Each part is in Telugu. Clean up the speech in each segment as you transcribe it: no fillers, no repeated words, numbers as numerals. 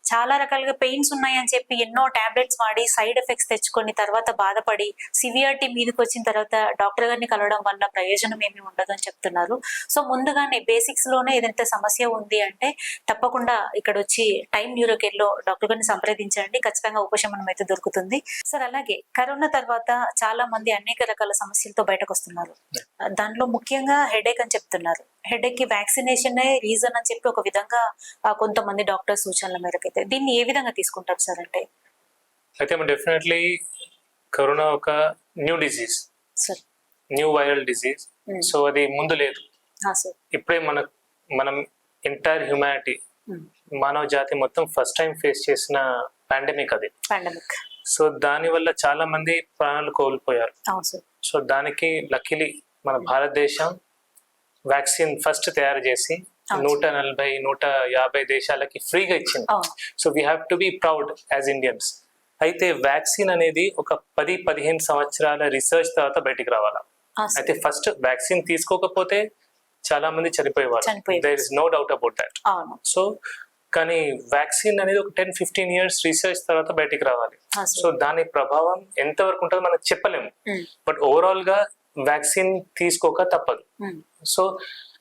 చాలా రకాలుగా పెయిన్స్ ఉన్నాయని చెప్పి ఎన్నో టాబ్లెట్స్ వాడి సైడ్ ఎఫెక్ట్స్ తెచ్చుకొని తర్వాత బాధపడి సివియారిటీ మీదకి వచ్చిన తర్వాత డాక్టర్ గారిని కలవడం వల్ల ప్రయోజనం ఏమి ఉండదు అని చెప్తున్నారు. సో ముందుగానే బేసిక్స్ లోనే ఏదైతే సమస్య ఉంది అంటే తప్పకుండా ఇక్కడ వచ్చి టైమ్ న్యూరోకేర్ లో డాక్టర్ గారిని సంప్రదించండి, ఖచ్చితంగా ఉపశమనం అయితే దొరుకుతుంది. సార్ అలాగే కరోనా తర్వాత చాలా మంది అనేక రకాల సమస్యలతో బయటకు వస్తున్నారు. దాంట్లో ముఖ్యంగా హెడేక్ అని చెప్తున్నారు. హెడేక్ కి వ్యాక్సినేషన్ రీజన్ అని చెప్పి ఒక విధంగా కొంతమంది డాక్టర్ సూచనల మేరకు అయితే దీన్ని ఏ విధంగా తీసుకుంటారు సార్? అంటే అయితే డెఫినెట్లీ కరోనా ఒక new disease, new viral disease. So అది ముందు లేదు, ఇప్పుడే మనం ఎంటైర్ హ్యూమానిటీ మానవ జాతి మొత్తం ఫస్ట్ టైం ఫేస్ చేసిన పాండమిక్ అది. సో దాని వల్ల చాలా మంది ప్రాణాలు కోల్పోయారు. సో దానికి లక్కీలీ మన భారతదేశం వ్యాక్సిన్ ఫస్ట్ తయారు చేసి 140-150 దేశాలకి ఫ్రీగా ఇచ్చింది. So we have to be proud as Indians. అయితే వ్యాక్సిన్ అనేది ఒక 10-15 సంవత్సరాల రీసెర్చ్ తర్వాత బయటికి రావాలా. అయితే ఫస్ట్ వ్యాక్సిన్ తీసుకోకపోతే చాలా మంది చనిపోయేవారు, there is no doubt about that. So కానీ వ్యాక్సిన్ అనేది ఒక 10-15 ఇయర్స్ రీసెర్చ్ తర్వాత బయటికి రావాలి. సో దాని ప్రభావం ఎంతవరకు ఉంటుందో మనకు చెప్పలేము, బట్ ఓవరాల్ గా వ్యాక్సిన్ తీసుకోక తప్పదు. So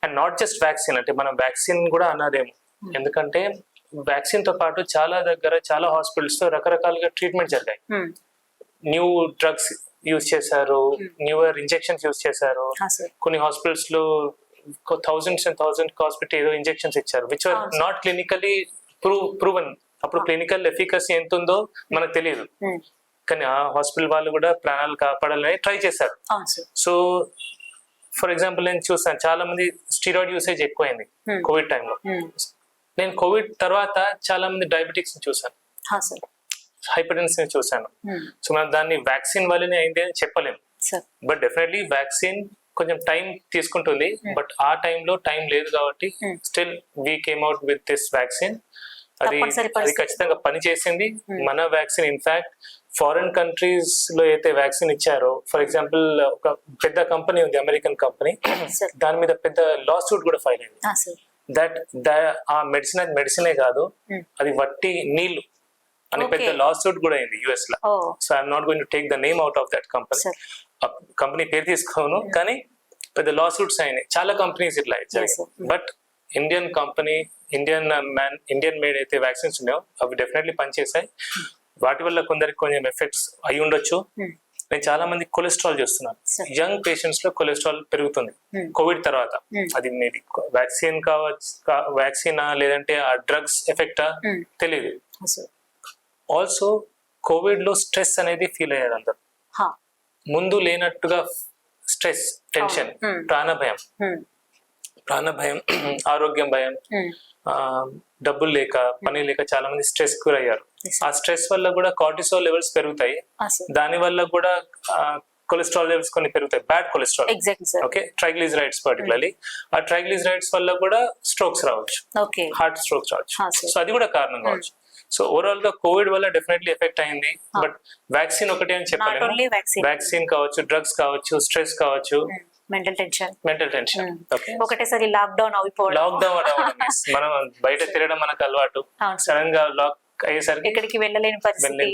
and not just vaccine, అంటే మనం వ్యాక్సిన్ కూడా అన్నదేమో, ఎందుకంటే వ్యాక్సిన్ తో పాటు చాలా హాస్పిటల్స్ తో రకరకాలుగా ట్రీట్మెంట్ జరిగాయి. న్యూ డ్రగ్స్ యూజ్ చేశారు, న్యూయర్ ఇంజెక్షన్స్ యూజ్ చేశారు. కొన్ని హాస్పిటల్స్ లో థౌజండ్స్ హాస్పిటల్ ఏదో ఇంజెక్షన్స్ ఇచ్చారు which are not clinically proven. అప్పుడు క్లినికల్ ఎఫికసీ ఎంత ఉందో మనకు తెలియదు, కానీ ఆ హాస్పిటల్ వాళ్ళు కూడా ప్రాణాలు కాపాడాలని ట్రై చేశారు. సో ఫర్ ఎగ్జాంపుల్ నేను చూసాను చాలా మంది స్టీరాయిడ్ యూసేజ్ ఎక్కువైంది కోవిడ్ టైంలో. నేను కోవిడ్ తర్వాత చాలా మంది డయాబెటిక్స్ చూసాను, హైపర్టెన్షన్ చూసాను. సో మనం దాన్ని వ్యాక్సిన్ వల్లనే అయింది అని చెప్పలేము, బట్ డెఫినెట్లీ వ్యాక్సిన్ కొంచెం టైం తీసుకుంటుంది. బట్ ఆ టైంలో టైం లేదు కాబట్టి still we came out with this vaccine. అది ఖచ్చితంగా పనిచేసింది మన వ్యాక్సిన్. ఇన్ఫాక్ట్ ఫారిన్ కంట్రీస్ లో అయితే వ్యాక్సిన్ ఇచ్చారో, ఫర్ ఎగ్జాంపుల్ ఒక పెద్ద కంపెనీ ఉంది, అమెరికన్ కంపెనీ, దాని మీద పెద్ద లా సూట్ కూడా ఫైల్ అయింది. ఆ మెడిసినే కాదు, అది వట్టి నీళ్లు అని పెద్ద లా సూట్ కూడా అయింది యుఎస్ లో. So I'm not going to take the name out of that company పేరు తీసుకోను, కానీ పెద్ద లా సూట్స్ అయినాయి. చాలా కంపెనీస్ ఇట్లా ఇచ్చాయి. But Indian company, Indian made అయితే వ్యాక్సిన్స్ ఉన్నాయో అవి డెఫినెట్లీ పనిచేసాయి. వాటి వల్ల కొందరికి కొంచెం ఎఫెక్ట్స్ అయి ఉండొచ్చు. నేను చాలా మంది కొలెస్ట్రాల్ చూస్తున్నాను, యంగ్ పేషెంట్స్ లో కొలెస్ట్రాల్ పెరుగుతుంది కోవిడ్ తర్వాత. అది మేబీ వ్యాక్సిన్ కావచ్చు, వ్యాక్సినా లేదంటే ఆ డ్రగ్స్ ఎఫెక్టా తెలియదు. ఆల్సో కోవిడ్ లో స్ట్రెస్ అనేది ఫీల్ అయ్యారు అందరు, ముందు లేనట్టుగా స్ట్రెస్, టెన్షన్, ప్రాణ భయం, ఆరోగ్యం భయం, డబ్బులు లేక, పని లేక చాలా మంది స్ట్రెస్ గురయ్యారు. ఆ స్ట్రెస్ వల్ల కూడా కార్టిసోల్ లెవెల్స్ పెరుగుతాయి, దాని వల్ల కూడా కొలెస్ట్రాల్ లెవెల్స్ కొన్ని పెరుగుతాయి, bad cholesterol. Okay, triglycerides particularly. ఆ ట్రైగ్లిజరైడ్స్ వల్ల కూడా స్ట్రోక్స్ రావచ్చు, హార్ట్ స్ట్రోక్స్ రావచ్చు. సో అది కూడా కారణం కావచ్చు. సో ఓవరాల్ గా కోవిడ్ వల్ల డెఫినెట్లీ ఎఫెక్ట్ అయింది. బట్ వ్యాక్సిన్ ఒకటి అని చెప్పలేము. వ్యాక్సిన్ కావచ్చు, డ్రగ్స్ కావచ్చు, స్ట్రెస్ కావచ్చు, మెంటల్ టెన్షన్ ఒకటేసారి లాక్డౌన్ మనం బయట తిరగడం మనకు అలవాటు, సడన్ గా లాక్ అయ్యేసరికి ఎక్కడికి వెళ్ళలేని పరిస్థితి.